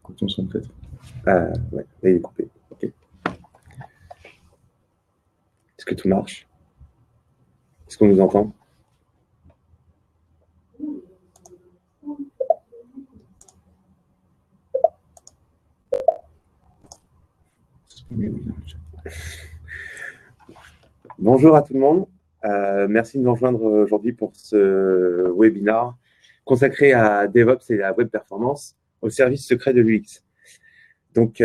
Écoutons son peut-être. Ouais, là, il est coupé. Ok. Est-ce que tout marche? Est-ce qu'on nous entend? Bonjour à tout le monde. Merci de nous rejoindre aujourd'hui pour ce webinaire consacré à DevOps et la web performance au service secret de l'UX. Donc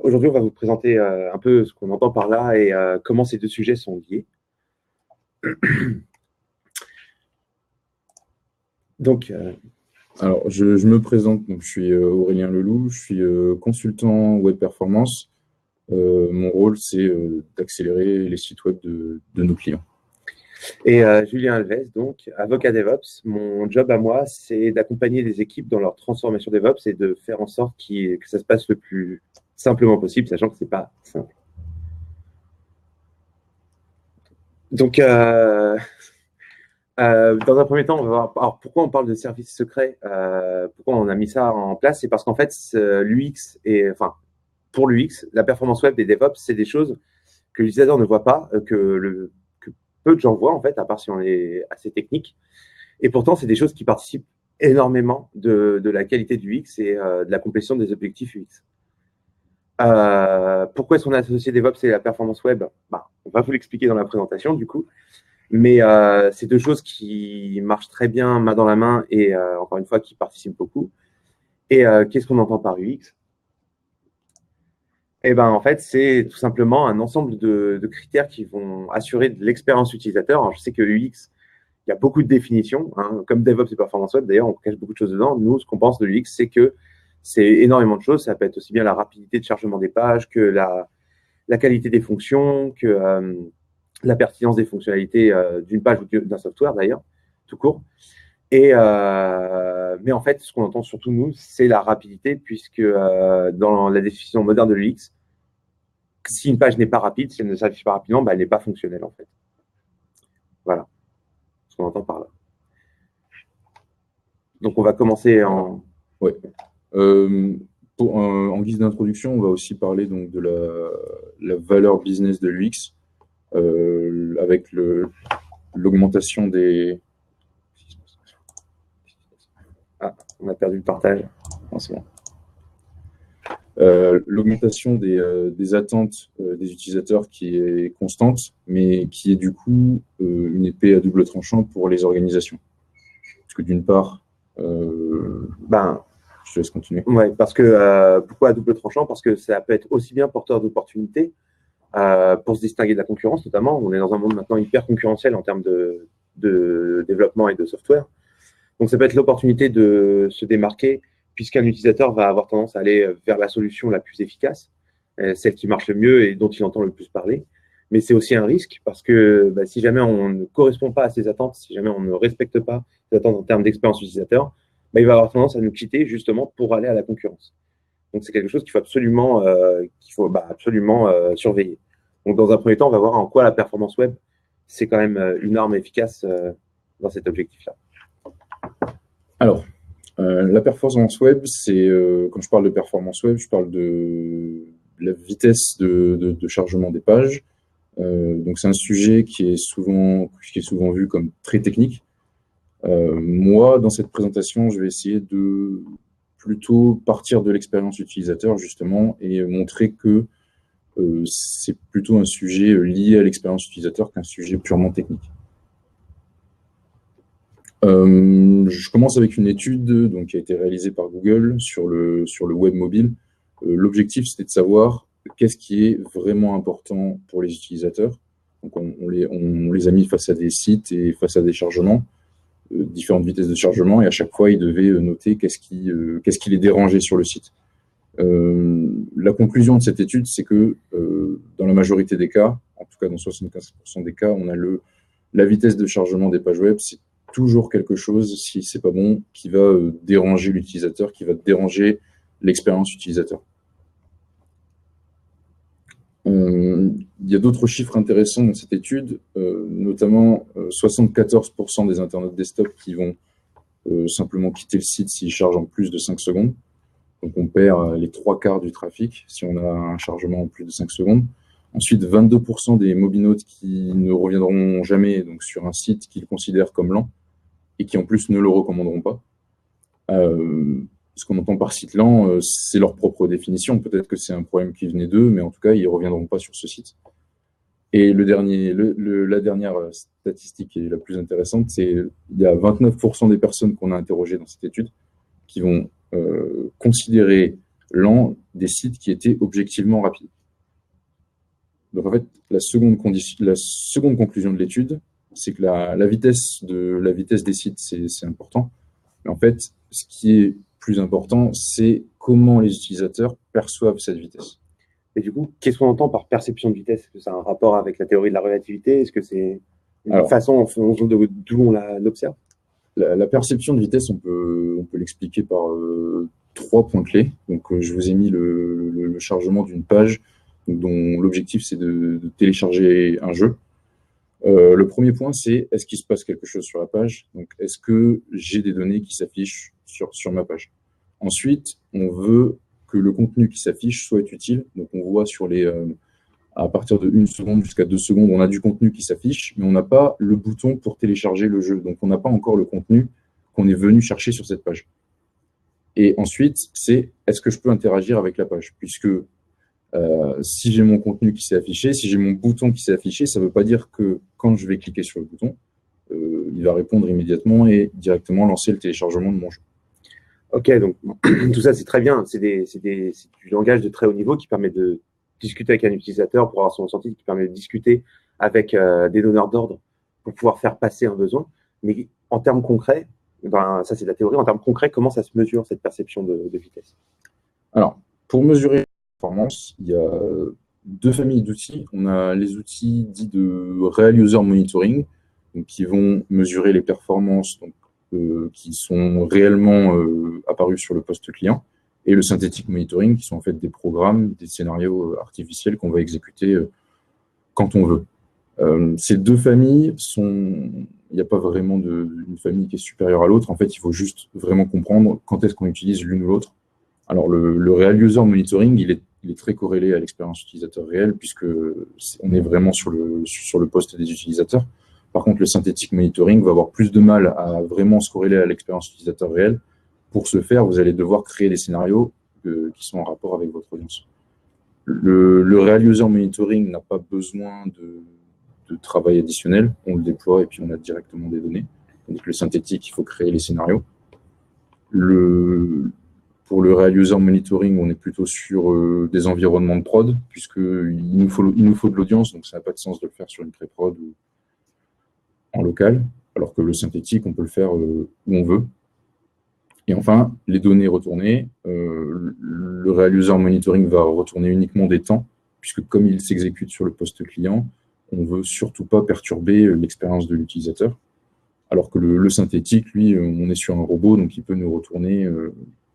aujourd'hui, on va vous présenter un peu ce qu'on entend par là et comment ces deux sujets sont liés. Donc, alors, je me présente, donc je suis Aurélien Leloup, je suis consultant web performance. Mon rôle, c'est d'accélérer les sites web de nos clients. Et Julien Alves, donc avocat DevOps. Mon job à moi, c'est d'accompagner les équipes dans leur transformation DevOps et de faire en sorte que ça se passe le plus simplement possible, sachant que c'est pas simple. Donc, dans un premier temps, on va voir alors, pourquoi on parle de service secret, pourquoi on a mis ça en place. C'est parce qu'en fait, l'UX pour l'UX, la performance web des DevOps, c'est des choses que l'utilisateur ne voit pas, que peu de gens voient en fait, à part si on est assez technique. Et pourtant, c'est des choses qui participent énormément de la qualité de l'UX et de la complétion des objectifs UX. Pourquoi est-ce qu'on a associé DevOps et la performance web? On va vous l'expliquer dans la présentation du coup. Mais c'est deux choses qui marchent très bien main dans la main et encore une fois qui participent beaucoup. Et qu'est-ce qu'on entend par UX? Eh ben, en fait, c'est tout simplement un ensemble de critères qui vont assurer de l'expérience utilisateur. Alors, je sais que UX, il y a beaucoup de définitions, hein, comme DevOps et Performance Web. D'ailleurs, on cache beaucoup de choses dedans. Nous, ce qu'on pense de l'UX, c'est que c'est énormément de choses. Ça peut être aussi bien la rapidité de chargement des pages que la qualité des fonctions, que la pertinence des fonctionnalités d'une page ou d'un software, d'ailleurs, tout court. Mais en fait, ce qu'on entend surtout, nous, c'est la rapidité, puisque dans la définition moderne de l'UX, si une page n'est pas rapide, si elle ne s'affiche pas rapidement, elle n'est pas fonctionnelle, en fait. Voilà ce qu'on entend par là. Donc, on va commencer en... Oui. En guise d'introduction, on va aussi parler donc, de la valeur business de l'UX avec l'augmentation des... Ah, on a perdu le partage. Non, c'est bon. L'augmentation des attentes des utilisateurs qui est constante, mais qui est du coup une épée à double tranchant pour les organisations. Parce que d'une part, je te laisse continuer. Ouais, parce que pourquoi à double tranchant? Parce que ça peut être aussi bien porteur d'opportunités pour se distinguer de la concurrence, notamment. On est dans un monde maintenant hyper concurrentiel en termes de développement et de software. Donc, ça peut être l'opportunité de se démarquer, puisqu'un utilisateur va avoir tendance à aller vers la solution la plus efficace, celle qui marche le mieux et dont il entend le plus parler. Mais c'est aussi un risque, parce que si jamais on ne correspond pas à ses attentes, si jamais on ne respecte pas ses attentes en termes d'expérience utilisateur, il va avoir tendance à nous quitter justement pour aller à la concurrence. Donc, c'est quelque chose qu'il faut absolument, surveiller. Donc, dans un premier temps, on va voir en quoi la performance web, c'est quand même une arme efficace dans cet objectif-là. Alors, la performance web, c'est quand je parle de performance web, je parle de la vitesse de chargement des pages. Donc, c'est un sujet qui est souvent vu comme très technique. Moi, dans cette présentation, je vais essayer de plutôt partir de l'expérience utilisateur, justement, et montrer que c'est plutôt un sujet lié à l'expérience utilisateur qu'un sujet purement technique. Je commence avec une étude donc, qui a été réalisée par Google sur le web mobile. L'objectif, c'était de savoir qu'est-ce qui est vraiment important pour les utilisateurs. Donc, on les a mis face à des sites et face à des chargements, différentes vitesses de chargement, et à chaque fois, ils devaient noter qu'est-ce qui les dérangeait sur le site. La conclusion de cette étude, c'est que dans la majorité des cas, en tout cas dans 75% des cas, on a la vitesse de chargement des pages web, c'est toujours quelque chose, si c'est pas bon, qui va déranger l'utilisateur, qui va déranger l'expérience utilisateur. il y a d'autres chiffres intéressants dans cette étude, notamment 74% des internautes desktop qui vont simplement quitter le site s'ils chargent en plus de 5 secondes. Donc on perd les 3/4 du trafic si on a un chargement en plus de 5 secondes. Ensuite, 22% des mobinautes qui ne reviendront jamais donc, sur un site qu'ils considèrent comme lent et qui en plus ne le recommanderont pas. Ce qu'on entend par site lent, c'est leur propre définition. Peut-être que c'est un problème qui venait d'eux, mais en tout cas, ils ne reviendront pas sur ce site. Et la dernière statistique qui est la plus intéressante, c'est qu'il y a 29% des personnes qu'on a interrogées dans cette étude qui vont considérer lent des sites qui étaient objectivement rapides. Donc en fait, la seconde conclusion de l'étude, c'est que la vitesse des sites, c'est important. Mais en fait, ce qui est plus important, c'est comment les utilisateurs perçoivent cette vitesse. Et du coup, qu'est-ce qu'on entend par perception de vitesse? Est-ce que ça a un rapport avec la théorie de la relativité? Est-ce que c'est une façon en fonction d'où on l'observe? La perception de vitesse, on peut l'expliquer par 3 points clés. Donc, je vous ai mis le chargement d'une page dont l'objectif, c'est de télécharger un jeu. Le premier point, c'est est-ce qu'il se passe quelque chose sur la page? Donc, est-ce que j'ai des données qui s'affichent sur ma page? Ensuite, on veut que le contenu qui s'affiche soit utile. Donc, on voit à partir de 1 seconde jusqu'à 2 secondes, on a du contenu qui s'affiche, mais on n'a pas le bouton pour télécharger le jeu. Donc, on n'a pas encore le contenu qu'on est venu chercher sur cette page. Et ensuite, c'est est-ce que je peux interagir avec la page? Puisque si j'ai mon contenu qui s'est affiché, si j'ai mon bouton qui s'est affiché, ça ne veut pas dire que quand je vais cliquer sur le bouton, il va répondre immédiatement et directement lancer le téléchargement de mon jeu. Ok, donc tout ça c'est très bien. C'est du langage de très haut niveau qui permet de discuter avec un utilisateur pour avoir son ressenti, qui permet de discuter avec des donneurs d'ordre pour pouvoir faire passer un besoin. Mais en termes concrets, ça c'est de la théorie, en termes concrets, comment ça se mesure cette perception de vitesse? Alors, pour mesurer la performance, il y a 2 familles d'outils. On a les outils dits de Real User Monitoring, donc, qui vont mesurer les performances donc, qui sont réellement apparus sur le poste client, et le Synthetic Monitoring, qui sont en fait des programmes, des scénarios artificiels qu'on va exécuter quand on veut. Ces 2 familles il n'y a pas vraiment une famille qui est supérieure à l'autre. En fait, il faut juste vraiment comprendre quand est-ce qu'on utilise l'une ou l'autre. Alors, le Real User Monitoring, il est très corrélé à l'expérience utilisateur réelle, puisque on est vraiment sur le poste des utilisateurs. Par contre, le Synthetic Monitoring va avoir plus de mal à vraiment se corréler à l'expérience utilisateur réelle. Pour ce faire, vous allez devoir créer des scénarios qui sont en rapport avec votre audience. Le Real User Monitoring n'a pas besoin de travail additionnel. On le déploie et puis on a directement des données. Donc, le synthétique, il faut créer les scénarios. Pour le Real User Monitoring, on est plutôt sur des environnements de prod, puisqu'il nous faut de l'audience, donc ça n'a pas de sens de le faire sur une pré-prod ou en local, alors que le synthétique, on peut le faire où on veut. Et enfin, les données retournées, le Real User Monitoring va retourner uniquement des temps, puisque comme il s'exécute sur le poste client, on ne veut surtout pas perturber l'expérience de l'utilisateur. Alors que le synthétique, lui, on est sur un robot, donc il peut nous retourner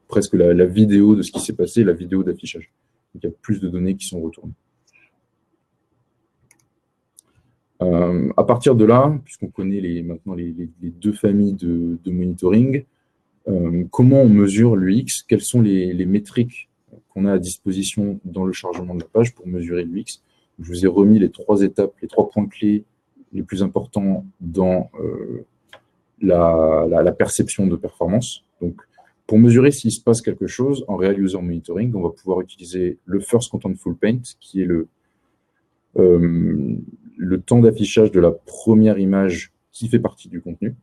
presque la vidéo de ce qui s'est passé, la vidéo d'affichage. Donc il y a plus de données qui sont retournées. À partir de là, puisqu'on connaît maintenant les 2 familles de monitoring, comment on mesure l'UX? Quelles sont les métriques qu'on a à disposition dans le chargement de la page pour mesurer l'UX? Je vous ai remis les 3 étapes, les 3 points clés les plus importants dans la perception de performance. Donc, pour mesurer s'il se passe quelque chose, en Real User Monitoring, on va pouvoir utiliser le First Contentful Paint, qui est le temps d'affichage de la première image qui fait partie du contenu.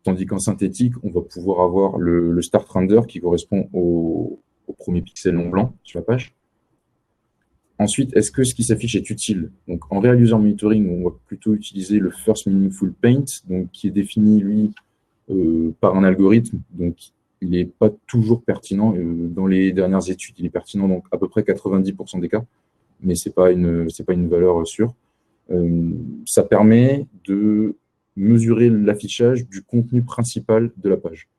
Tandis qu'en synthétique, on va pouvoir avoir le Start Render qui correspond au premier pixel non blanc sur la page. Ensuite, est-ce que ce qui s'affiche est utile? Donc, en Real User Monitoring, on va plutôt utiliser le First Meaningful Paint, donc, qui est défini, lui, par un algorithme. Donc, il n'est pas toujours pertinent. Dans les dernières études, il est pertinent dans à peu près 90% des cas, mais ce n'est pas une valeur sûre. Ça permet de mesurer l'affichage du contenu principal de la page.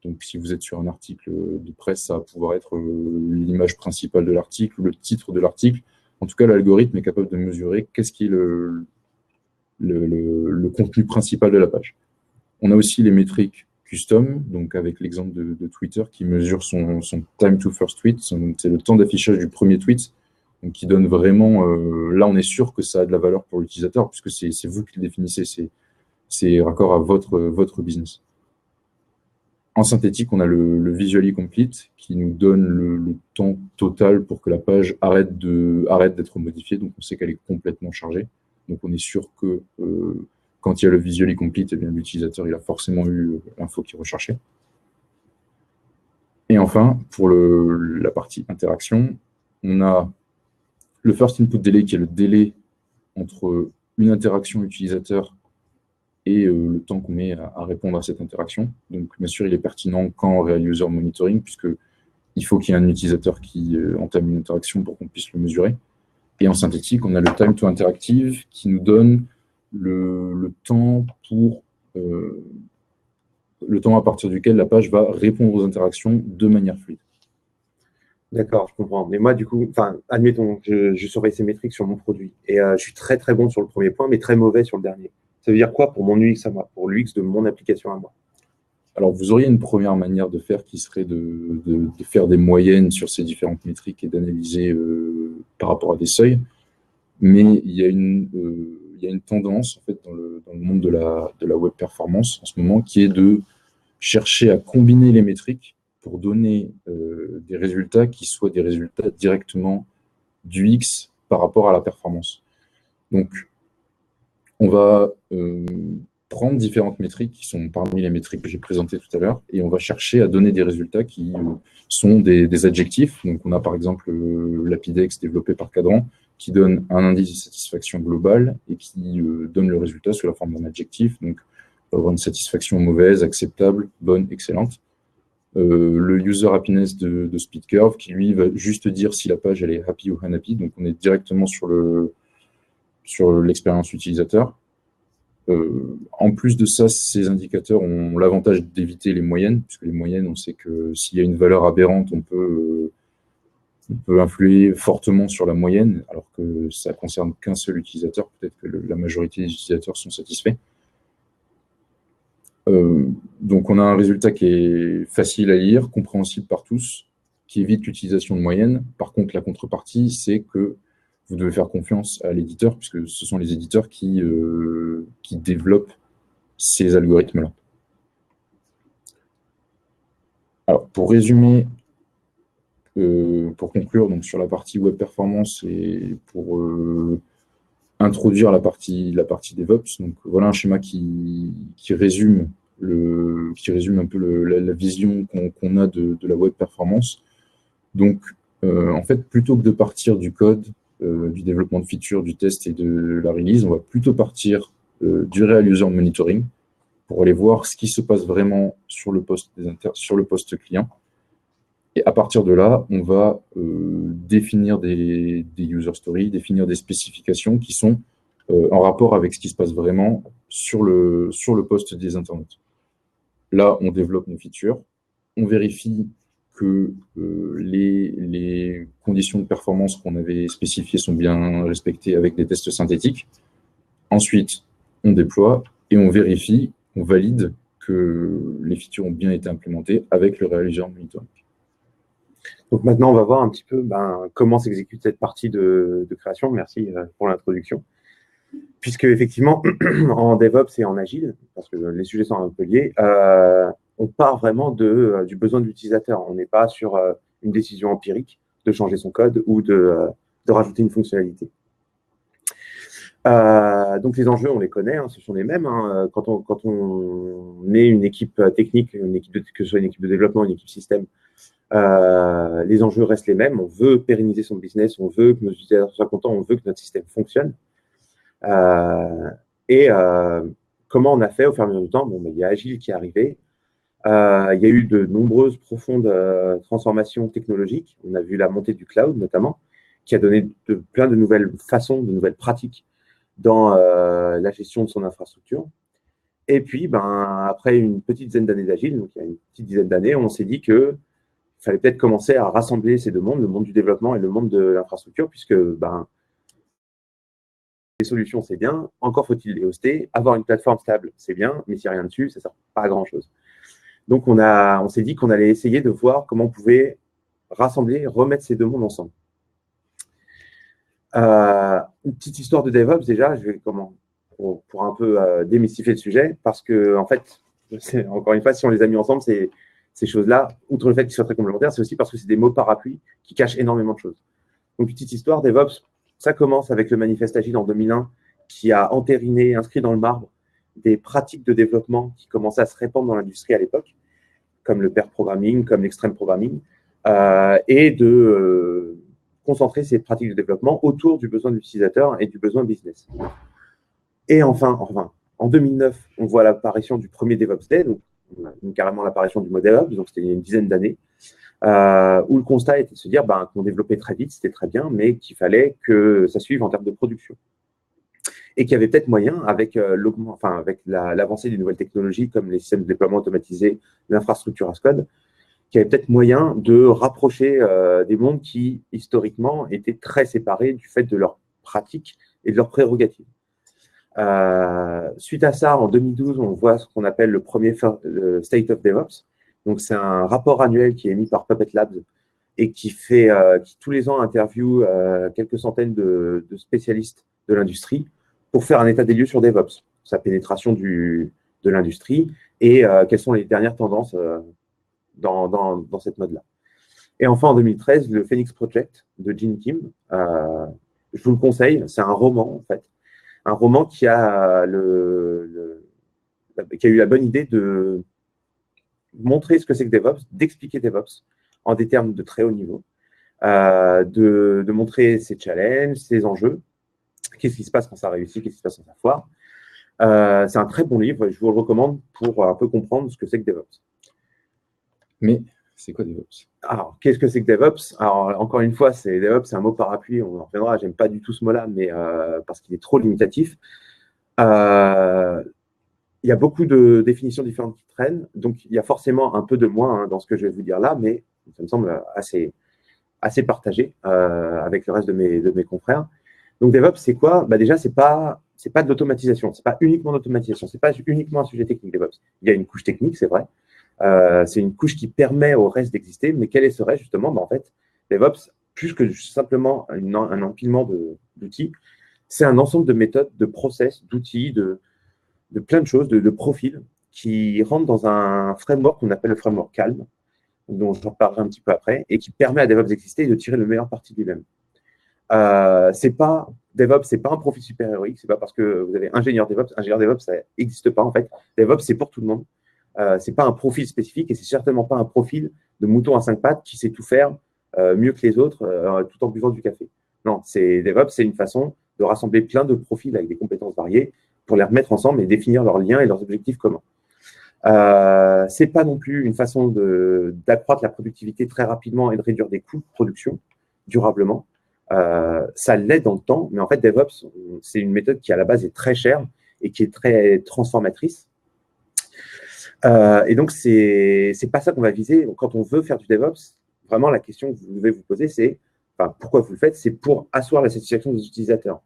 Donc, si vous êtes sur un article de presse, ça va pouvoir être l'image principale de l'article, le titre de l'article. En tout cas, l'algorithme est capable de mesurer qu'est-ce qui est le contenu principal de la page. On a aussi les métriques custom, donc avec l'exemple de Twitter qui mesure son time to first tweet, c'est le temps d'affichage du premier tweet, donc qui donne vraiment, là on est sûr que ça a de la valeur pour l'utilisateur, puisque c'est vous qui le définissez, c'est raccord à votre business. En synthétique, on a le Visually Complete qui nous donne le temps total pour que la page arrête d'être modifiée, donc on sait qu'elle est complètement chargée. Donc on est sûr que quand il y a le Visually Complete, eh bien l'utilisateur il a forcément eu l'info qu'il recherchait. Et enfin, pour la partie interaction, on a le First Input Delay qui est le délai entre une interaction utilisateur et le temps qu'on met à répondre à cette interaction. Donc bien sûr, il est pertinent quand on réalise user monitoring, puisqu'il faut qu'il y ait un utilisateur qui entame une interaction pour qu'on puisse le mesurer. Et en synthétique, on a le time to interactive qui nous donne le temps à partir duquel la page va répondre aux interactions de manière fluide. D'accord, je comprends. Mais moi, du coup, admettons, je surveille ces métriques sur mon produit et je suis très très bon sur le premier point, mais très mauvais sur le dernier. Ça veut dire quoi pour mon UX à moi, pour l'UX de mon application à moi? Alors, vous auriez une première manière de faire qui serait de faire des moyennes sur ces différentes métriques et d'analyser par rapport à des seuils. Mais il y a une tendance en fait, dans le monde de la web performance en ce moment qui est de chercher à combiner les métriques pour donner des résultats qui soient des résultats directement du X par rapport à la performance. Donc, on va prendre différentes métriques qui sont parmi les métriques que j'ai présentées tout à l'heure et on va chercher à donner des résultats qui sont des adjectifs. Donc, on a par exemple l'Apidex développé par Cadran qui donne un indice de satisfaction global et qui donne le résultat sous la forme d'un adjectif. Donc, on va avoir une satisfaction mauvaise, acceptable, bonne, excellente. Le user happiness de SpeedCurve qui, lui, va juste dire si la page elle est happy ou unhappy. Donc, on est directement sur l'expérience utilisateur. En plus de ça, ces indicateurs ont l'avantage d'éviter les moyennes, puisque les moyennes, on sait que s'il y a une valeur aberrante, on peut influer fortement sur la moyenne, alors que ça ne concerne qu'un seul utilisateur. Peut-être que la majorité des utilisateurs sont satisfaits. Donc, on a un résultat qui est facile à lire, compréhensible par tous, qui évite l'utilisation de moyenne. Par contre, la contrepartie, c'est que vous devez faire confiance à l'éditeur, puisque ce sont les éditeurs qui développent ces algorithmes-là. Alors, pour résumer, pour conclure donc, sur la partie web performance et pour introduire la partie DevOps, donc voilà un schéma qui résume un peu la vision qu'on a de la web performance. Donc, en fait, plutôt que de partir du code, du développement de features, du test et de la release, on va plutôt partir du Real User Monitoring pour aller voir ce qui se passe vraiment sur le poste client. Et à partir de là, on va définir des user stories, définir des spécifications qui sont en rapport avec ce qui se passe vraiment sur le poste des internautes. Là, on développe nos features, on vérifie que les conditions de performance qu'on avait spécifiées sont bien respectées avec des tests synthétiques. Ensuite, on déploie et on vérifie, on valide que les features ont bien été implémentées avec le Real User Monitoring. Donc maintenant, on va voir un petit peu comment s'exécute cette partie de création. Merci pour l'introduction. Puisque effectivement, en DevOps et en Agile, parce que les sujets sont un peu liés, on part vraiment du besoin de l'utilisateur. On n'est pas sur une décision empirique de changer son code ou de rajouter une fonctionnalité. Donc les enjeux, on les connaît, ce sont les mêmes. Quand on est une équipe technique, que ce soit une équipe de développement, une équipe système, les enjeux restent les mêmes. On veut pérenniser son business, on veut que nos utilisateurs soient contents, on veut que notre système fonctionne. Comment on a fait au fur et à mesure du temps? Il y a Agile qui est arrivé. Il y a eu de nombreuses profondes transformations technologiques. On a vu la montée du cloud notamment, qui a donné plein de nouvelles façons, de nouvelles pratiques dans la gestion de son infrastructure. Et puis, après une petite dizaine d'années d'Agile, donc il y a une petite dizaine d'années, on s'est dit qu'il fallait peut-être commencer à rassembler ces deux mondes, le monde du développement et le monde de l'infrastructure, puisque les solutions, c'est bien, encore faut-il les hoster. Avoir une plateforme stable, c'est bien, mais s'il n'y a rien dessus, ça ne sert pas à grand-chose. Donc, on s'est dit qu'on allait essayer de voir comment on pouvait rassembler, remettre ces deux mondes ensemble. Une petite histoire de DevOps, déjà, pour un peu démystifier le sujet, parce que, en fait, encore une fois, si on les a mis ensemble, ces choses-là, outre le fait qu'ils soient très complémentaires, c'est aussi parce que c'est des mots parapluies qui cachent énormément de choses. Donc, petite histoire, DevOps, ça commence avec le manifeste Agile en 2001, qui a entériné, inscrit dans le marbre, des pratiques de développement qui commençaient à se répandre dans l'industrie à l'époque, comme le pair programming, comme l'extreme programming, et de concentrer ces pratiques de développement autour du besoin de l'utilisateur et du besoin business. Et enfin, en 2009, on voit l'apparition du premier DevOps Day, donc carrément l'apparition du mot DevOps, donc c'était il y a une dizaine d'années, où le constat était de se dire qu'on développait très vite, c'était très bien, mais qu'il fallait que ça suive en termes de production. Et qu'il y avait peut-être moyen, avec l'avancée des nouvelles technologies comme les systèmes de déploiement automatisé, l'infrastructure as code, qu'il y avait peut-être moyen de rapprocher des mondes qui, historiquement, étaient très séparés du fait de leurs pratiques et de leurs prérogatives. Suite à ça, en 2012, on voit ce qu'on appelle le premier State of DevOps. Donc, c'est un rapport annuel qui est émis par Puppet Labs et qui tous les ans interviewe quelques centaines de spécialistes de l'industrie pour faire un état des lieux sur DevOps, sa pénétration de l'industrie et quelles sont les dernières tendances dans cette mode-là. Et enfin, en 2013, le Phoenix Project de Gene Kim. Je vous le conseille, c'est un roman, en fait. Un roman qui a eu la bonne idée de montrer ce que c'est que DevOps, d'expliquer DevOps en des termes de très haut niveau, de montrer ses challenges, ses enjeux, qu'est-ce qui se passe quand ça réussit, qu'est-ce qui se passe quand ça foire. C'est un très bon livre et je vous le recommande pour un peu comprendre ce que c'est que DevOps. Mais c'est quoi DevOps? Alors, qu'est-ce que c'est que DevOps? Alors, encore une fois, DevOps, c'est un mot parapluie, on en reviendra, j'aime pas du tout ce mot-là, mais parce qu'il est trop limitatif. Il y a beaucoup de définitions différentes qui traînent, donc il y a forcément un peu de moins dans ce que je vais vous dire là, mais ça me semble assez partagé avec le reste de mes confrères. Donc DevOps, c'est quoi? Déjà, c'est pas de l'automatisation, c'est pas uniquement l'automatisation, c'est pas uniquement un sujet technique DevOps. Il y a une couche technique, c'est vrai. C'est une couche qui permet au reste d'exister, mais quelle serait justement? En fait, DevOps, plus que simplement un empilement d'outils, c'est un ensemble de méthodes, de process, d'outils, de plein de choses, de profils qui rentrent dans un framework qu'on appelle le framework Calm, dont je reparlerai un petit peu après, et qui permet à DevOps d'exister et de tirer le meilleur parti de lui-même. DevOps, c'est pas un profil super-héroïque, c'est pas parce que vous avez ingénieur DevOps, ça n'existe pas en fait. DevOps, c'est pour tout le monde. C'est pas un profil spécifique et c'est certainement pas un profil de mouton à 5 pattes qui sait tout faire mieux que les autres tout en buvant du café. Non, DevOps, c'est une façon de rassembler plein de profils avec des compétences variées pour les remettre ensemble et définir leurs liens et leurs objectifs communs. C'est pas non plus une façon d'accroître la productivité très rapidement et de réduire des coûts de production durablement. Ça l'est dans le temps, mais en fait, DevOps, c'est une méthode qui à la base est très chère et qui est très transformatrice. Et donc, c'est pas ça qu'on va viser. Quand on veut faire du DevOps, vraiment, la question que vous devez vous poser, c'est pourquoi vous le faites? C'est pour asseoir la satisfaction des utilisateurs.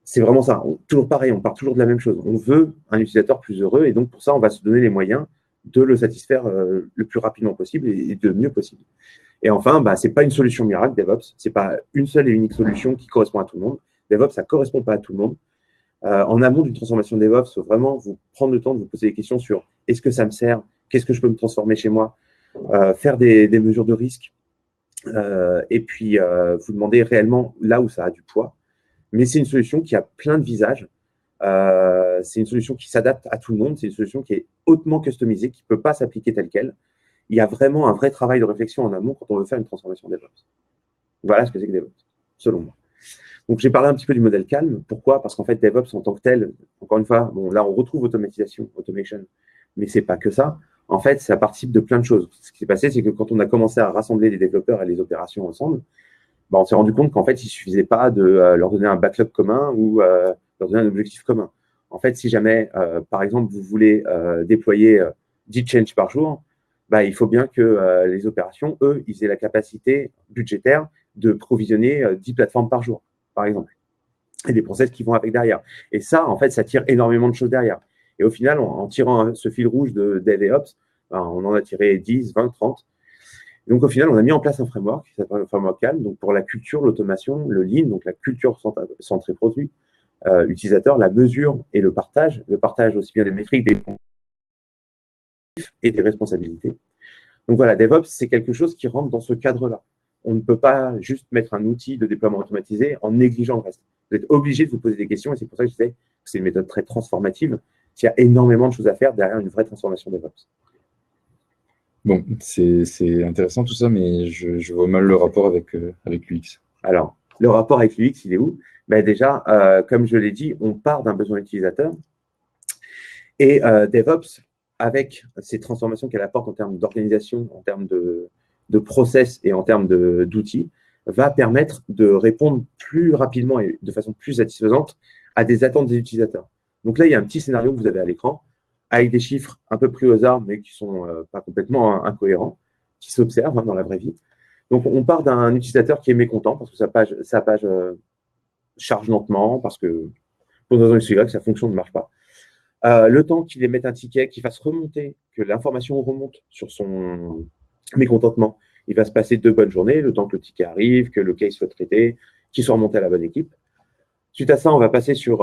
C'est vraiment ça. Toujours pareil, on part toujours de la même chose. On veut un utilisateur plus heureux et donc, pour ça, on va se donner les moyens de le satisfaire le plus rapidement possible et de mieux possible. Et enfin, ce n'est pas une solution miracle, DevOps. Ce n'est pas une seule et unique solution qui correspond à tout le monde. DevOps, ça ne correspond pas à tout le monde. En amont d'une transformation DevOps, il faut vraiment vous prendre le temps de vous poser des questions sur est-ce que ça me sert? Qu'est-ce que je peux me transformer chez moi? Faire des mesures de risque. Et puis, vous demander réellement là où ça a du poids. Mais c'est une solution qui a plein de visages. C'est une solution qui s'adapte à tout le monde. C'est une solution qui est hautement customisée, qui ne peut pas s'appliquer telle qu'elle. Il y a vraiment un vrai travail de réflexion en amont quand on veut faire une transformation DevOps. Voilà ce que c'est que DevOps, selon moi. Donc, j'ai parlé un petit peu du modèle Calm. Pourquoi? Parce qu'en fait, DevOps en tant que tel, encore une fois, là, on retrouve automation, mais ce n'est pas que ça. En fait, ça participe de plein de choses. Ce qui s'est passé, c'est que quand on a commencé à rassembler les développeurs et les opérations ensemble, on s'est rendu compte qu'en fait, il ne suffisait pas de leur donner un backlog commun ou leur donner un objectif commun. En fait, si jamais, par exemple, vous voulez déployer 10 changes par jour, bah, il faut bien que les opérations, eux, ils aient la capacité budgétaire de provisionner 10 plateformes par jour, par exemple, et des process qui vont avec derrière. Et ça, en fait, ça tire énormément de choses derrière. Et au final, en tirant ce fil rouge de DevOps, ben, on en a tiré 10, 20, 30. Donc, au final, on a mis en place un framework qui s'appelle un framework CALM, donc pour la culture, l'automation, le lean, donc la culture centrée produit, utilisateur, la mesure et le partage aussi bien des métriques, des et des responsabilités. Donc voilà, DevOps, c'est quelque chose qui rentre dans ce cadre-là. On ne peut pas juste mettre un outil de déploiement automatisé en négligeant le reste. Vous êtes obligé de vous poser des questions et c'est pour ça que je disais que c'est une méthode très transformative. Il y a énormément de choses à faire derrière une vraie transformation DevOps. Bon, c'est intéressant tout ça, mais je vois mal le rapport avec l'UX. Alors, le rapport avec l'UX, il est où? Ben déjà, comme je l'ai dit, on part d'un besoin utilisateur et DevOps, avec ces transformations qu'elle apporte en termes d'organisation, en termes de process et en termes d'outils, va permettre de répondre plus rapidement et de façon plus satisfaisante à des attentes des utilisateurs. Donc là, il y a un petit scénario que vous avez à l'écran, avec des chiffres un peu pris au hasard, mais qui ne sont pas complètement incohérents, qui s'observent dans la vraie vie. Donc, on part d'un utilisateur qui est mécontent parce que sa page charge lentement, parce que pour des raisons que sa fonction ne marche pas. Le temps qu'il émette un ticket, qu'il fasse remonter, que l'information remonte sur son mécontentement, il va se passer 2 bonnes journées, le temps que le ticket arrive, que le case soit traité, qu'il soit remonté à la bonne équipe. Suite à ça, on va passer sur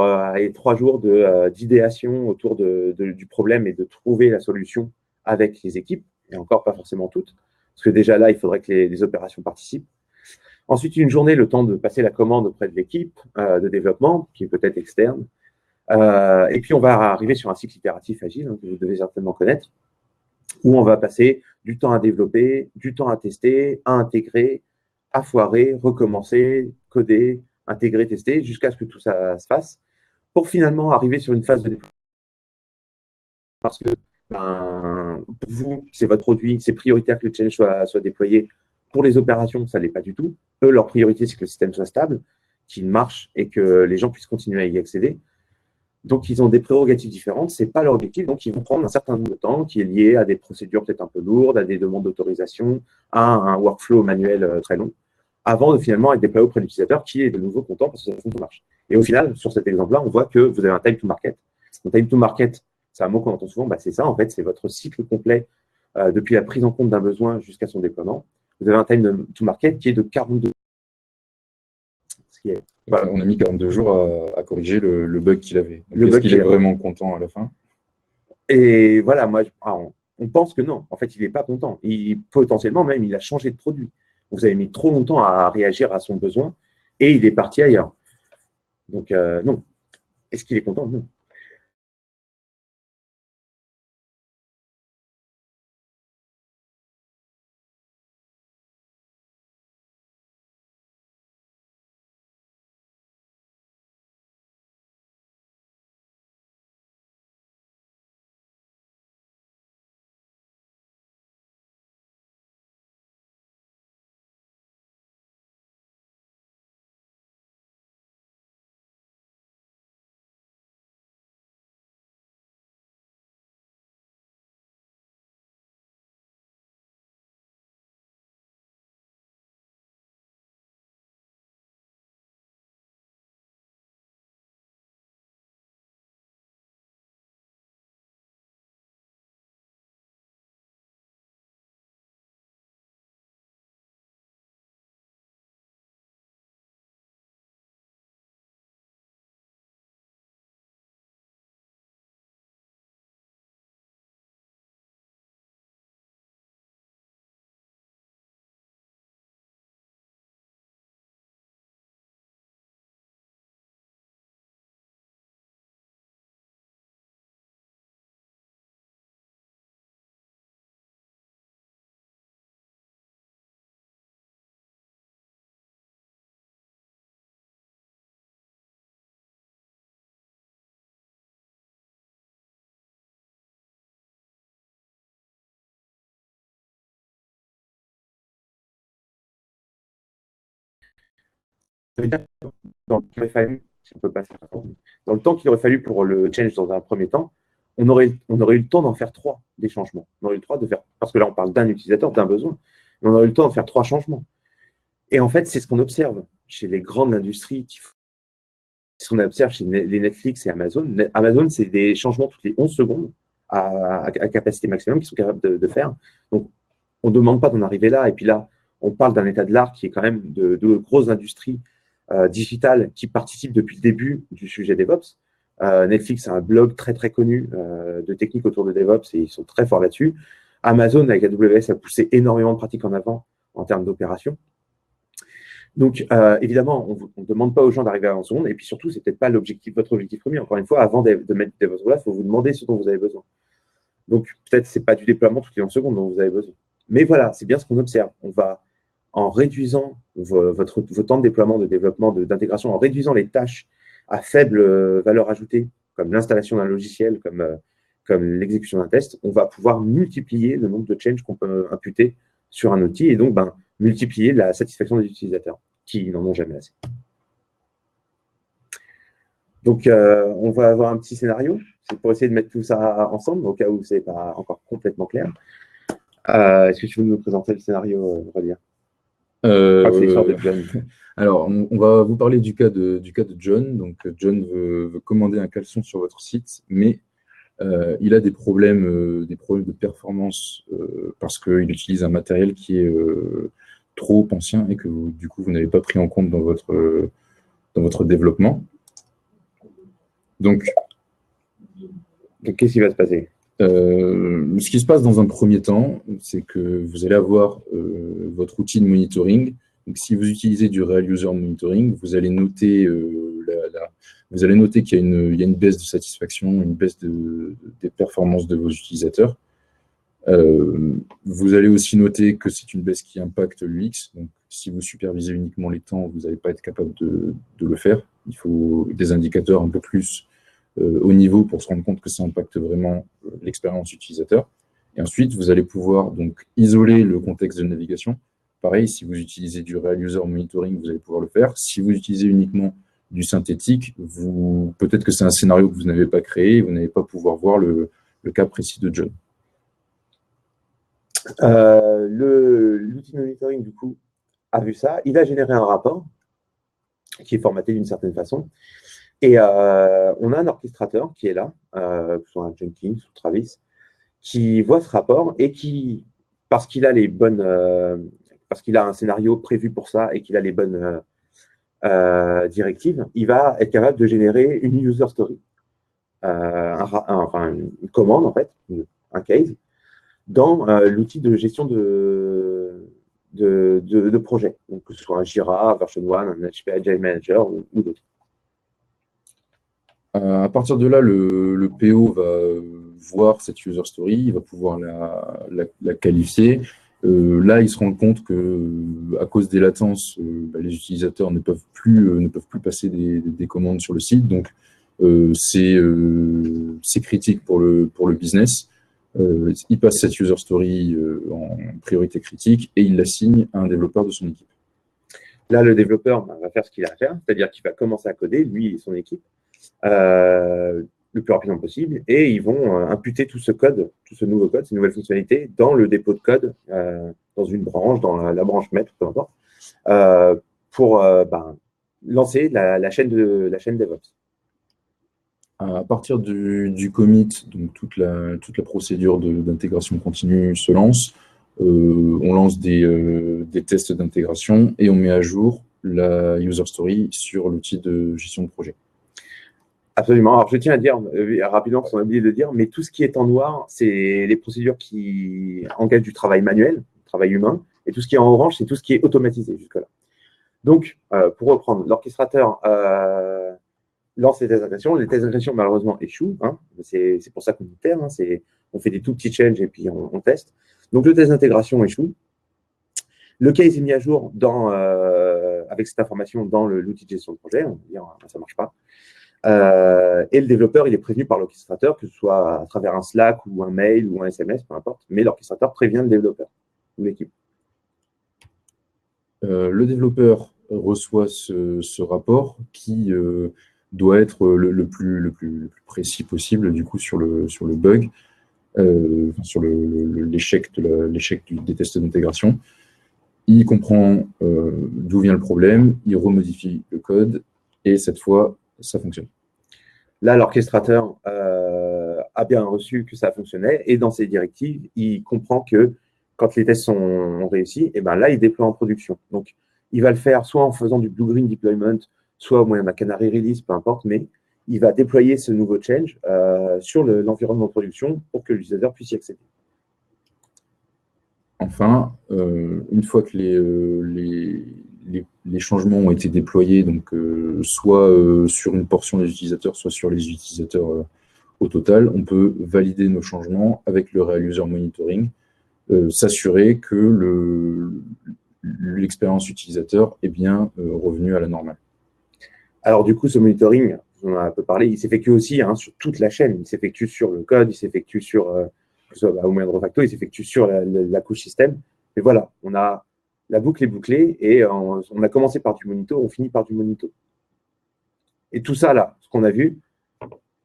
3 jours d'idéation autour du problème et de trouver la solution avec les équipes, et encore pas forcément toutes, parce que déjà là, il faudrait que les opérations participent. Ensuite, une journée, le temps de passer la commande auprès de l'équipe de développement, qui est peut-être externe. Et puis, on va arriver sur un cycle itératif agile, que vous devez certainement connaître, où on va passer du temps à développer, du temps à tester, à intégrer, à foirer, recommencer, coder, intégrer, tester, jusqu'à ce que tout ça se fasse, pour finalement arriver sur une phase de déploiement. Parce que pour vous, c'est votre produit, c'est prioritaire que le challenge soit déployé. Pour les opérations, ça ne l'est pas du tout. Eux, leur priorité, c'est que le système soit stable, qu'il marche et que les gens puissent continuer à y accéder. Donc, ils ont des prérogatives différentes. Ce n'est pas leur objectif. Donc, ils vont prendre un certain nombre de temps qui est lié à des procédures peut-être un peu lourdes, à des demandes d'autorisation, à un workflow manuel très long, avant de finalement être déployé auprès de l'utilisateur qui est de nouveau content parce que ça marche. Et au final, sur cet exemple-là, on voit que vous avez un time to market. Donc, time to market, c'est un mot qu'on entend souvent. Bah, c'est ça, en fait, c'est votre cycle complet depuis la prise en compte d'un besoin jusqu'à son déploiement. Vous avez un time to market qui est de 42. Ce qui est, voilà. On a mis 42 jours à corriger le bug qu'il avait. Est-ce qu'il est vraiment content à la fin? Et voilà, moi, on pense que non. En fait, il n'est pas content. Potentiellement, même, il a changé de produit. Vous avez mis trop longtemps à réagir à son besoin et il est parti ailleurs. Donc, non. Est-ce qu'il est content? Non. Ça veut dire que dans le temps qu'il aurait fallu, si on peut passer dans le temps qu'il aurait fallu pour le change dans un premier temps, on aurait eu le temps d'en faire 3 des changements. On aurait eu le temps de faire, parce que là, on parle d'un utilisateur, d'un besoin, mais on aurait eu le temps de faire 3 changements. Et en fait, c'est ce qu'on observe chez les grandes industries, ce qu'on observe chez les Netflix et Amazon. Amazon, c'est des changements toutes les 11 secondes à capacité maximum qu'ils sont capables de faire. Donc, on ne demande pas d'en arriver là. Et puis là, on parle d'un état de l'art qui est quand même de grosses industries digitales qui participent depuis le début du sujet DevOps. Netflix a un blog très, très connu de techniques autour de DevOps et ils sont très forts là-dessus. Amazon, avec AWS, a poussé énormément de pratiques en avant en termes d'opération. Donc, évidemment, on ne demande pas aux gens d'arriver à en seconde. Et puis surtout, ce n'est peut-être pas votre objectif premier. Encore une fois, avant de mettre des DevOps là, il faut vous demander ce dont vous avez besoin. Donc, peut-être ce n'est pas du déploiement toutes les 11 secondes dont vous avez besoin. Mais voilà, c'est bien ce qu'on observe. On va, en réduisant vos temps de déploiement, de développement, d'intégration, en réduisant les tâches à faible valeur ajoutée, comme l'installation d'un logiciel, comme l'exécution d'un test, on va pouvoir multiplier le nombre de changes qu'on peut imputer sur un outil et donc multiplier la satisfaction des utilisateurs qui n'en ont jamais assez. Donc, on va avoir un petit scénario. C'est pour essayer de mettre tout ça ensemble, au cas où ce n'est pas encore complètement clair. Est-ce que tu veux nous présenter le scénario, Relire c'est l'histoire de John. Alors, on va vous parler du cas de John. Donc, John veut commander un caleçon sur votre site, mais il a des problèmes de performance parce qu'il utilise un matériel qui est trop ancien et que du coup, vous n'avez pas pris en compte dans votre développement. Donc, qu'est-ce qui va se passer? Ce qui se passe dans un premier temps, c'est que vous allez avoir votre outil de monitoring. Donc, si vous utilisez du Real User Monitoring, vous allez noter, qu'il y a une baisse de satisfaction, une baisse des performances de vos utilisateurs. Vous allez aussi noter que c'est une baisse qui impacte l'UX. Donc, si vous supervisez uniquement les temps, vous n'allez pas être capable de le faire. Il faut des indicateurs un peu plus au niveau pour se rendre compte que ça impacte vraiment l'expérience utilisateur. Et ensuite, vous allez pouvoir donc isoler le contexte de navigation. Pareil, si vous utilisez du Real User Monitoring, vous allez pouvoir le faire. Si vous utilisez uniquement du synthétique, peut-être que c'est un scénario que vous n'avez pas créé, vous n'allez pas pouvoir voir le cas précis de John. L'outil de monitoring, du coup, a vu ça. Il a généré un rapport qui est formaté d'une certaine façon. Et on a un orchestrateur qui est là, que ce soit un Jenkins ou Travis, qui voit ce rapport et qui, parce qu'il a un scénario prévu pour ça et qu'il a les bonnes directives, il va être capable de générer une user story, une commande en fait, un case, dans l'outil de gestion de projet, donc que ce soit un Jira, Version 1, un HP Agile Manager ou d'autres. À partir de là, le PO va voir cette user story, il va pouvoir la qualifier. Là, il se rend compte que, à cause des latences, les utilisateurs ne peuvent plus passer des commandes sur le site. Donc, c'est critique pour le business. Il passe cette user story en priorité critique et il l'assigne à un développeur de son équipe. Là, le développeur va faire ce qu'il a à faire, c'est-à-dire qu'il va commencer à coder, lui et son équipe, le plus rapidement possible, et ils vont imputer tout ce code, tout ce nouveau code, ces nouvelles fonctionnalités dans le dépôt de code, dans une branche, dans la branche maître, peu importe, pour lancer la chaîne DevOps. À partir du commit, donc toute la procédure d'intégration continue se lance. On lance des tests d'intégration et on met à jour la user story sur l'outil de gestion de projet. Absolument. Alors, je tiens à dire rapidement, parce qu'on a oublié de le dire, mais tout ce qui est en noir, c'est les procédures qui engagent du travail manuel, du travail humain, et tout ce qui est en orange, c'est tout ce qui est automatisé jusque-là. Donc, pour reprendre, l'orchestrateur lance les tests d'intégration. Les tests d'intégration, malheureusement, échouent. Hein. C'est pour ça qu'on itère. Hein. On fait des tout petits changes et puis on teste. Donc, le test d'intégration échoue. Le case est mis à jour avec cette information dans l'outil de gestion de projet. On va dire, ça ne marche pas. Et le développeur, il est prévenu par l'orchestrateur, que ce soit à travers un Slack ou un mail ou un SMS, peu importe. Mais l'orchestrateur prévient le développeur ou l'équipe. Le développeur reçoit ce rapport qui doit être le plus précis possible du coup sur le bug, sur l'échec des tests d'intégration. Il comprend d'où vient le problème, il remodifie le code, et cette fois, ça fonctionne. Là, l'orchestrateur a bien reçu que ça fonctionnait, et dans ses directives, il comprend que quand les tests sont réussis, et ben là, il déploie en production. Donc, il va le faire soit en faisant du blue-green deployment, soit au moyen d'un canary release, peu importe, mais il va déployer ce nouveau change sur l'environnement de production pour que l'utilisateur puisse y accéder. Enfin, une fois que les changements ont été déployés, donc soit sur une portion des utilisateurs, soit sur les utilisateurs au total, on peut valider nos changements avec le Real User Monitoring, s'assurer que l'expérience utilisateur est bien revenue à la normale. Alors du coup, ce monitoring, on en a un peu parlé, il s'effectue aussi sur toute la chaîne. Il s'effectue sur le code, il s'effectue sur, au moyen de refacto, il s'effectue sur la couche système. Mais voilà, la boucle est bouclée et on a commencé par du monito, on finit par du monito. Et tout ça, là, ce qu'on a vu,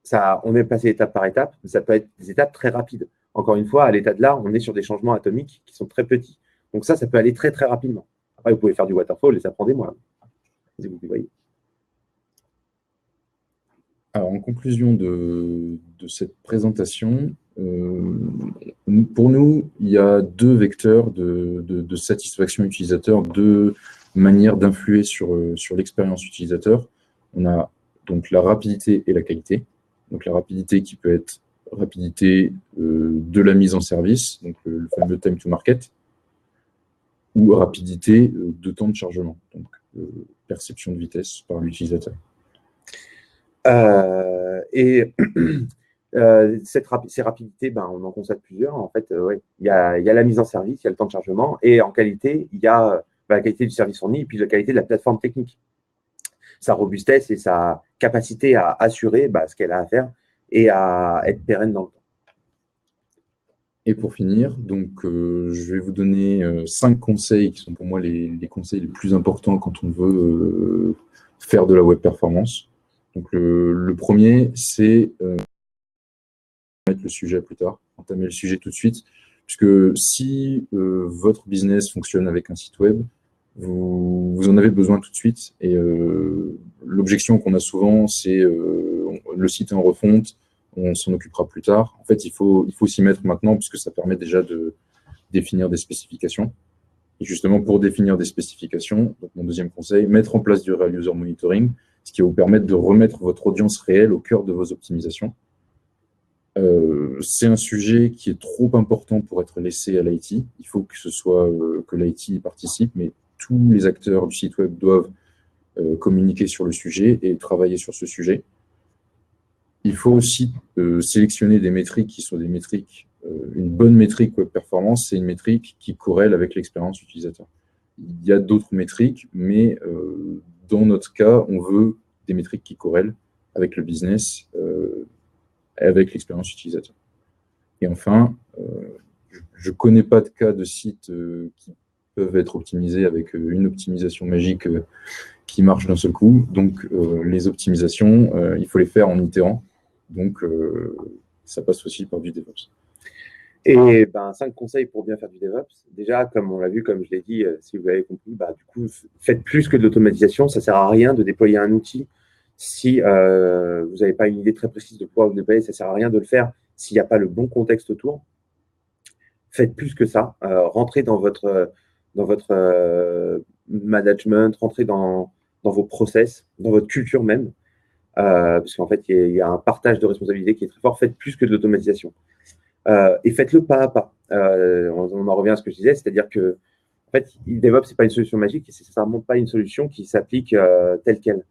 ça, on est passé étape par étape, mais ça peut être des étapes très rapides. Encore une fois, à l'état de l'art, on est sur des changements atomiques qui sont très petits. Donc ça peut aller très, très rapidement. Après, vous pouvez faire du waterfall et ça prend des mois. Vous voyez. Alors, en conclusion de cette présentation, pour nous, il y a deux vecteurs de satisfaction utilisateur, deux manières d'influer sur l'expérience utilisateur. On a donc la rapidité et la qualité. Donc la rapidité qui peut être rapidité de la mise en service, donc le fameux time to market, ou rapidité de temps de chargement, donc perception de vitesse par l'utilisateur. Ces rapidités, on en constate plusieurs. En fait, il y a la mise en service, il y a le temps de chargement, et en qualité, il y a la qualité du service fourni et puis la qualité de la plateforme technique. Sa robustesse et sa capacité à assurer ce qu'elle a à faire et à être pérenne dans le temps. Et pour finir, donc, je vais vous donner 5 conseils qui sont pour moi les conseils les plus importants quand on veut faire de la web performance. Donc, le premier, c'est mettre le sujet plus tard, entamer le sujet tout de suite, puisque si votre business fonctionne avec un site web, vous en avez besoin tout de suite. Et l'objection qu'on a souvent, c'est le site est en refonte, on s'en occupera plus tard. En fait, il faut s'y mettre maintenant, puisque ça permet déjà de définir des spécifications. Et justement, pour définir des spécifications, donc mon deuxième conseil, mettre en place du Real User Monitoring, ce qui va vous permettre de remettre votre audience réelle au cœur de vos optimisations. C'est un sujet qui est trop important pour être laissé à l'IT. Il faut que ce soit que l'IT y participe, mais tous les acteurs du site web doivent communiquer sur le sujet et travailler sur ce sujet. Il faut aussi sélectionner des métriques qui sont des métriques. Une bonne métrique web performance, c'est une métrique qui corrèle avec l'expérience utilisateur. Il y a d'autres métriques, mais dans notre cas, on veut des métriques qui corrèlent avec le business, avec l'expérience utilisateur. Et enfin, je ne connais pas de cas de sites qui peuvent être optimisés avec une optimisation magique qui marche d'un seul coup. Donc, les optimisations, il faut les faire en itérant. Donc, ça passe aussi par du DevOps. Et 5 conseils pour bien faire du DevOps. Déjà, comme on l'a vu, comme je l'ai dit, si vous l'avez compris, du coup, faites plus que de l'automatisation. Ça ne sert à rien de déployer un outil si vous n'avez pas une idée très précise de pouvoir le déployer. Ça ne sert à rien de le faire s'il n'y a pas le bon contexte autour. Faites plus que ça. Rentrez dans votre management, rentrez dans vos process, dans votre culture même. Parce qu'en fait, il y a un partage de responsabilités qui est très fort. Faites plus que de l'automatisation. Et faites-le pas à pas. On en revient à ce que je disais, c'est-à-dire que en fait, DevOps, ce n'est pas une solution magique et c'est certainement pas une solution qui s'applique telle qu'elle.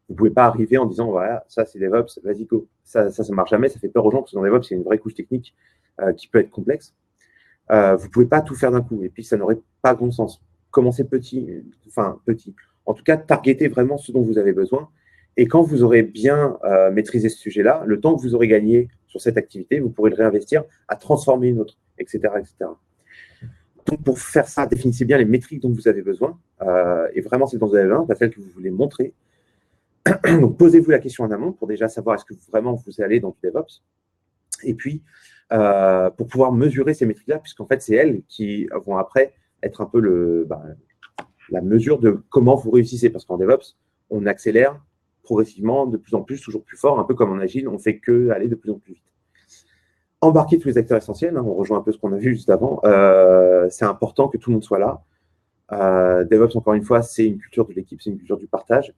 Vous ne pouvez pas arriver en disant, voilà, ça c'est DevOps, vas-y go. Ça ne marche jamais, ça fait peur aux gens parce que dans DevOps, il y a une vraie couche technique qui peut être complexe. Vous ne pouvez pas tout faire d'un coup et puis ça n'aurait pas grand sens. Commencez petit. En tout cas, targetez vraiment ce dont vous avez besoin. Et quand vous aurez bien maîtrisé ce sujet-là, le temps que vous aurez gagné sur cette activité, vous pourrez le réinvestir à transformer une autre, etc. etc. Donc, pour faire ça, définissez bien les métriques dont vous avez besoin. Et vraiment, c'est dont vous avez besoin, celle que vous voulez montrer. Donc, posez-vous la question en amont pour déjà savoir est-ce que vraiment vous allez dans du DevOps. Et puis, pour pouvoir mesurer ces métriques-là, puisqu'en fait, c'est elles qui vont après être un peu la mesure de comment vous réussissez. Parce qu'en DevOps, on accélère progressivement, de plus en plus, toujours plus fort, un peu comme en Agile, on ne fait que aller de plus en plus vite. Embarquer tous les acteurs essentiels, on rejoint un peu ce qu'on a vu juste avant, c'est important que tout le monde soit là. DevOps, encore une fois, c'est une culture de l'équipe, c'est une culture du partage.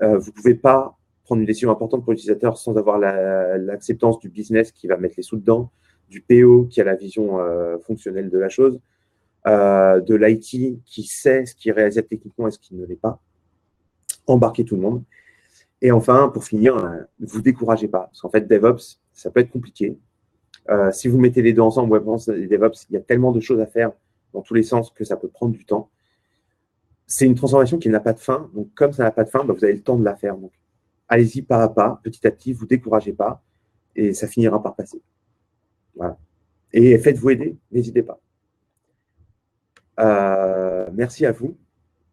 Vous ne pouvez pas prendre une décision importante pour l'utilisateur sans avoir l'acceptance du business qui va mettre les sous dedans, du PO qui a la vision fonctionnelle de la chose, de l'IT qui sait ce qui est réalisable techniquement et ce qui ne l'est pas. Embarquer tout le monde. Et enfin, pour finir, ne vous découragez pas. Parce qu'en fait, DevOps, ça peut être compliqué. Si vous mettez les deux ensemble, WebOps et DevOps, il y a tellement de choses à faire dans tous les sens que ça peut prendre du temps. C'est une transformation qui n'a pas de fin. Donc, comme ça n'a pas de fin, vous avez le temps de la faire. Donc, allez-y pas à pas, petit à petit, vous ne découragez pas et ça finira par passer. Voilà. Et faites-vous aider, n'hésitez pas. Merci à vous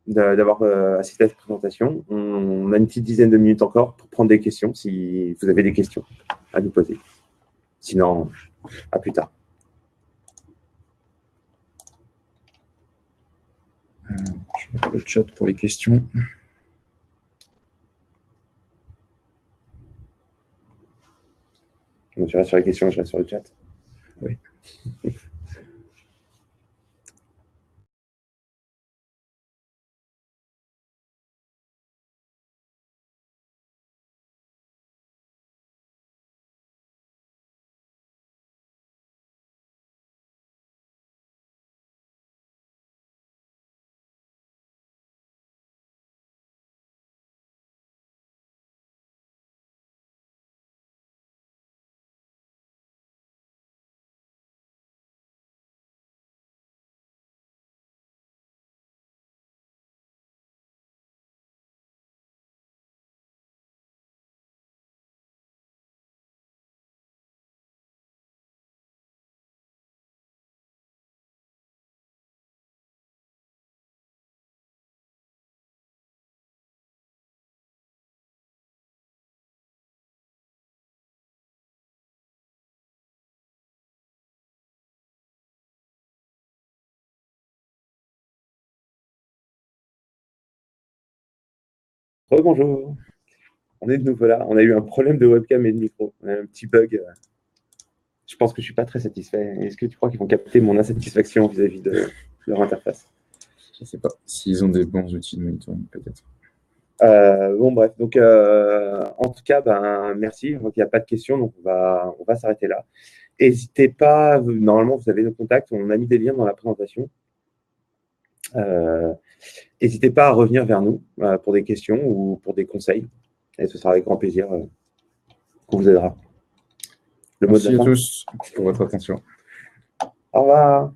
d'avoir assisté à cette présentation. On a une petite dizaine de minutes encore pour prendre des questions, si vous avez des questions à nous poser. Sinon, à plus tard. Je vais faire le chat pour les questions. Donc, je reste sur les questions, je reste sur le chat. Oui. Rebonjour. On est de nouveau là. On a eu un problème de webcam et de micro. On a un petit bug. Je pense que je ne suis pas très satisfait. Est-ce que tu crois qu'ils vont capter mon insatisfaction vis-à-vis de leur interface? Je ne sais pas. S'ils ont des bons outils de monitoring, peut-être. Bon, bref. Donc, en tout cas, merci. Donc, il n'y a pas de questions. Donc, on va s'arrêter là. N'hésitez pas. Normalement, vous avez nos contacts. On a mis des liens dans la présentation. N'hésitez pas à revenir vers nous pour des questions ou pour des conseils. Et ce sera avec grand plaisir qu'on vous aidera. Merci à tous pour votre attention. Au revoir.